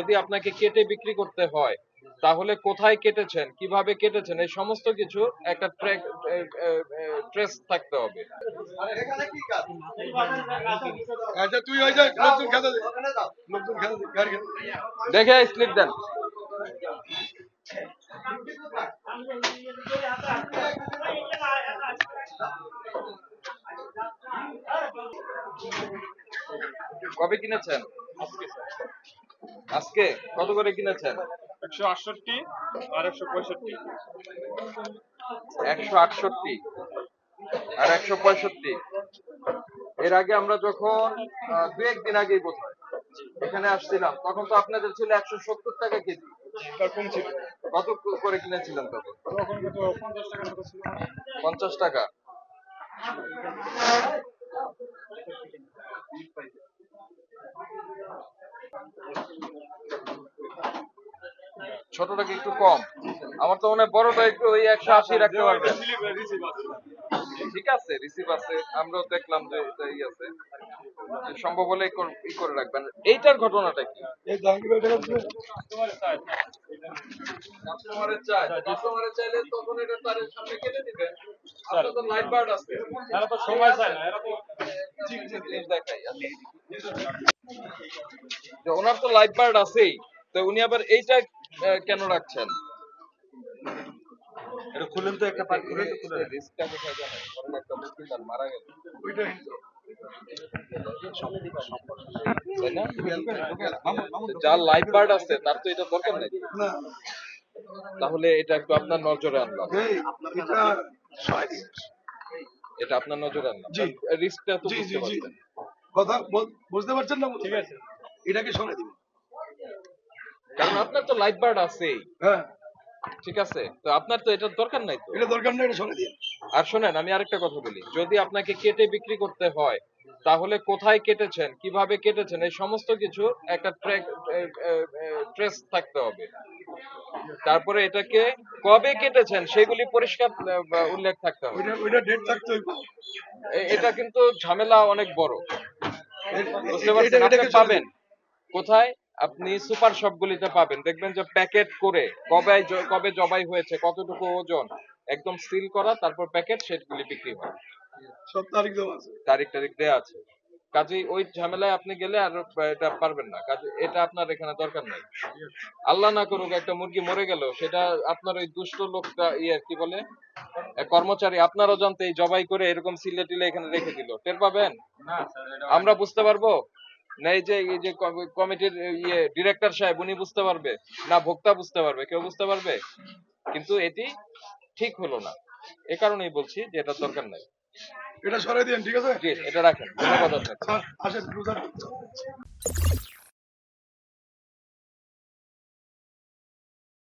যদি আপনাকে কেটে বিক্রি করতে হয় তাহলে কোথায় কেটেছেন, কিভাবে কেটেছেন, এই সমস্ত কিছু একটা ট্রেস থাকতে হবে। দেখে স্লিপ দেন। কবে কিনেছেন? আজকে কত করে কিনেছেন? 168 আর 165। 168 আর 165। এর আগে আমরা যখন দু একদিন আগেই বোধহয় এখানে আসছিলাম তখন তো আপনাদের ছিল 170 টাকা কেজি। তখন ছিল কত করে কিনেছিলেন তখন? তখন কত 50 টাকার মতো ছিল। 50 টাকা। ছোটটা কি একটু কম? আমার তো মনে হয় বড়টা একটু ওই 180 রাখতে পারবেন। ঠিক আছে, রিসিভ আছে, আমরাও দেখলাম যে এটাই আছে। সম্ভব হলে ই করে রাখবেন। এইটার ঘটনাটা কি? এই জাঙ্গি ভাই টাকা দিবে কাস্টমারের চাইলে তখন এটা তার সামনে কেটে দিবেন। আপনার তো লাইট বার্ড আছে। এরা তো সময় চায় না, এরা তো দেখাই যে ওনার তো লাইট বার্ড আছেই, তো উনি আবার এইটা কেন রাখছেন? এটা খুলেন তো, একটা পার করে তো খুলে রিস্কটা কোথায় জানেন? পরে একটা দোকানদার মারা গেল, ওইটা তাই না? যার লাইট বার্ড আছে তার তো এটা দরকার নেই। না, তাহলে এটা একটু আপনার নজরে আনলাম। এটা এটা আপনার নজরে আনলাম। জি। রিস্কটা তো জি, বুঝতে জি, জি। পারছেন। কথা বুঝতে পারছেন না? ঠিক আছে, এটাকে সরাই দিবেন। কারণ আপনার তো লাইট বার্ড আছেই। হ্যাঁ, ঠিক আছে, তো আপনার তো এটার দরকার নাই তো। এটা দরকার নেই, এটা সরাই দিন। আর শোনেন, আমি আরেকটা কথা বলি, যদি আপনাকে কেটে বিক্রি করতে হয় তাহলে কোথায় কেটেছেন, কিভাবে কেটেছেন, এই সমস্ত কিছু একটা ট্রেস থাকতে হবে। তারপরে এটাকে কবে কেটেছেন সেগুলি পরিষ্কার উল্লেখ থাকতে হবে। ওইটা ডেট থাকতে হইব। এটা কিন্তু ঝামেলা অনেক বড়, বুঝতে পারছেন? আপনি এটাকে পাবেন কোথায়? আপনি সুপার শপগুলিতে পাবেন, দেখবেন যে প্যাকেট করে কবে জবাই হয়েছে, কতটুকু ওজন, একদম সিল করা, তারপর প্যাকেট, সেগুলি বিক্রি হয়। সব তারিখ দেওয়া আছে, তারিখ দেয়া আছে। কাজেই ওই ঝামেলায় আপনি গেলে আর এটা পারবেন না। কাজে এটা আপনার এখানে দরকার নাই। আল্লাহ না করুক একটা মুরগি মরে গেল, সেটা আপনার ওই দুষ্ট লোকটা কি বলে কর্মচারী আপনার অজান্তেই জবাই করে এরকম সিলে টিলে এখানে রেখে দিল, টের পাবেন? আমরা বুঝতে পারবো না? এই যে কমিটির ডিরেক্টর সাহেব উনি বুঝতে পারবে না? ভোক্তা বুঝতে পারবে? কেউ বুঝতে পারবে? কিন্তু এটি ঠিক হলো না। এ কারণেই বলছি যে এটার দরকার নাই। এটা সরাই দিন, ঠিক আছে? জি, এটা রাখেন। ধন্যবাদ আপনাকে। আসেন।